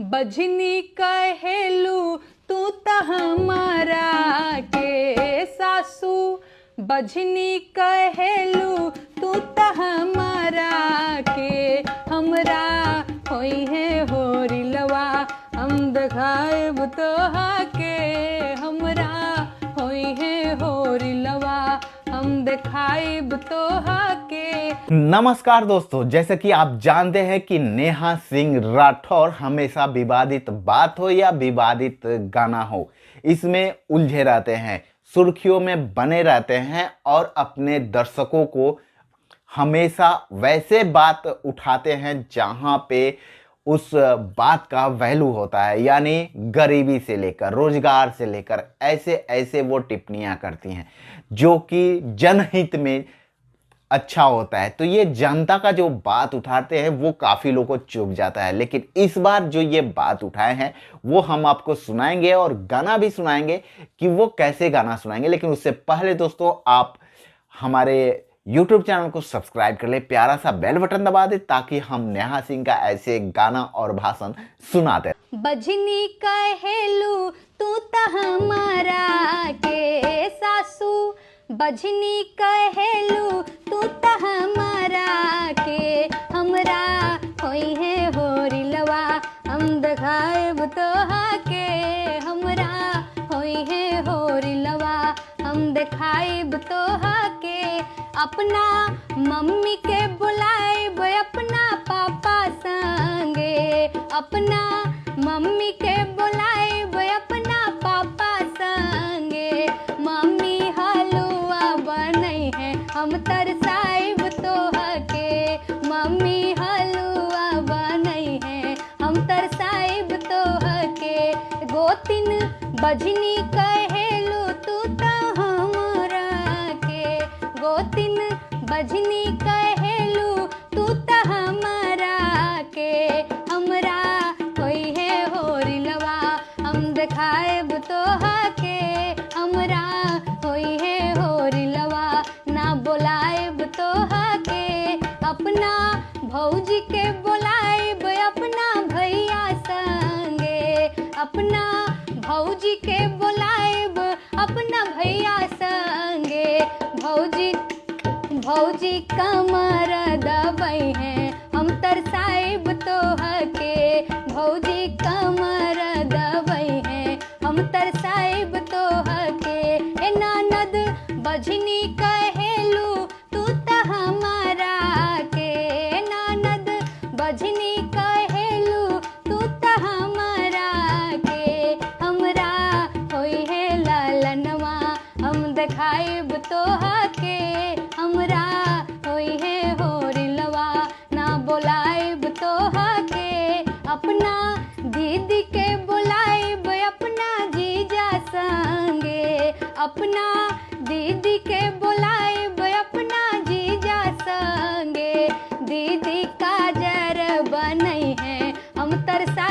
बजनी कहेलू तू त हमारा के सासू, बजनी कहेलू तू त हमारा के, हमरा होई है होरिलवा हम दिखाएब तोहा के, हमरा होई है होरिलवा हम दिखाएब तोहा के। नमस्कार दोस्तों, जैसे कि आप जानते हैं कि नेहा सिंह राठौर हमेशा विवादित बात हो या विवादित गाना हो, इसमें उलझे रहते हैं, सुर्खियों में बने रहते हैं और अपने दर्शकों को हमेशा वैसे बात उठाते हैं जहां पे उस बात का वैल्यू होता है, यानी गरीबी से लेकर रोजगार से लेकर ऐसे ऐसे वो टिप्पणियां करती हैं जो कि जनहित में अच्छा होता है। तो ये जनता का जो बात उठाते हैं वो काफ़ी लोगों को चुभ जाता है, लेकिन इस बार जो ये बात उठाए हैं वो हम आपको सुनाएंगे और गाना भी सुनाएंगे कि वो कैसे गाना सुनाएंगे। लेकिन उससे पहले दोस्तों आप हमारे YouTube चैनल को सब्सक्राइब कर ले, प्यारा सा बेल बटन दबा दे ताकि हम नेहा सिंह का ऐसे गाना और भाषण सुनाते हैं। बजनी कहेलू तू त हमारा के सासू, बजनी कहेलू तू त हमारा के, हमरा होई है होरिलवा हम दिखाएब तोहा के, हमरा होई है होरिलवा हम दिखाएब तोहा के। अपना मम्मी के बुलाएब अपना पापा संगे, अपना मम्मी के बुलाएब अपना पापा संगे, मम्मी हलवा बनई है हम तरसाएब तोहा के, मम्मी हलवा बनई है हम तरसाएब तोहा के। गोतिन बजनी कहेलू तू त हमरा के, गोतिन बजनी कहेलू तू त हमारा के, हमरा होई है होरिलवा हम दिखाएब तोहा के, हमरा होई है होरिलवा ना बुलाएब तोहा के। अपना भौजी के बुलाएब अपना भैया संगे, अपना भौजी के बुलाएब अपना भैया संगे, भौजी कमर दबई है हम तरसाएब तोहा के, भौजी कमर दबई है हम तरसाएब तोहा के। ए ननद बजनी कहेलू तू त हमारा के, ननद बजनी कहेलू तू त हमारा के, हमरा होई है ललनवा हम दिखाएब तोहा के, हमरा होई है होरिलवा ना बुलाएब तोहा के। अपना दीदी के बुलाएब अपना जीजा संगे, अपना दीदी के बुलाएब अपना जीजा संगे, दीदी काजर बनई है हम तरसा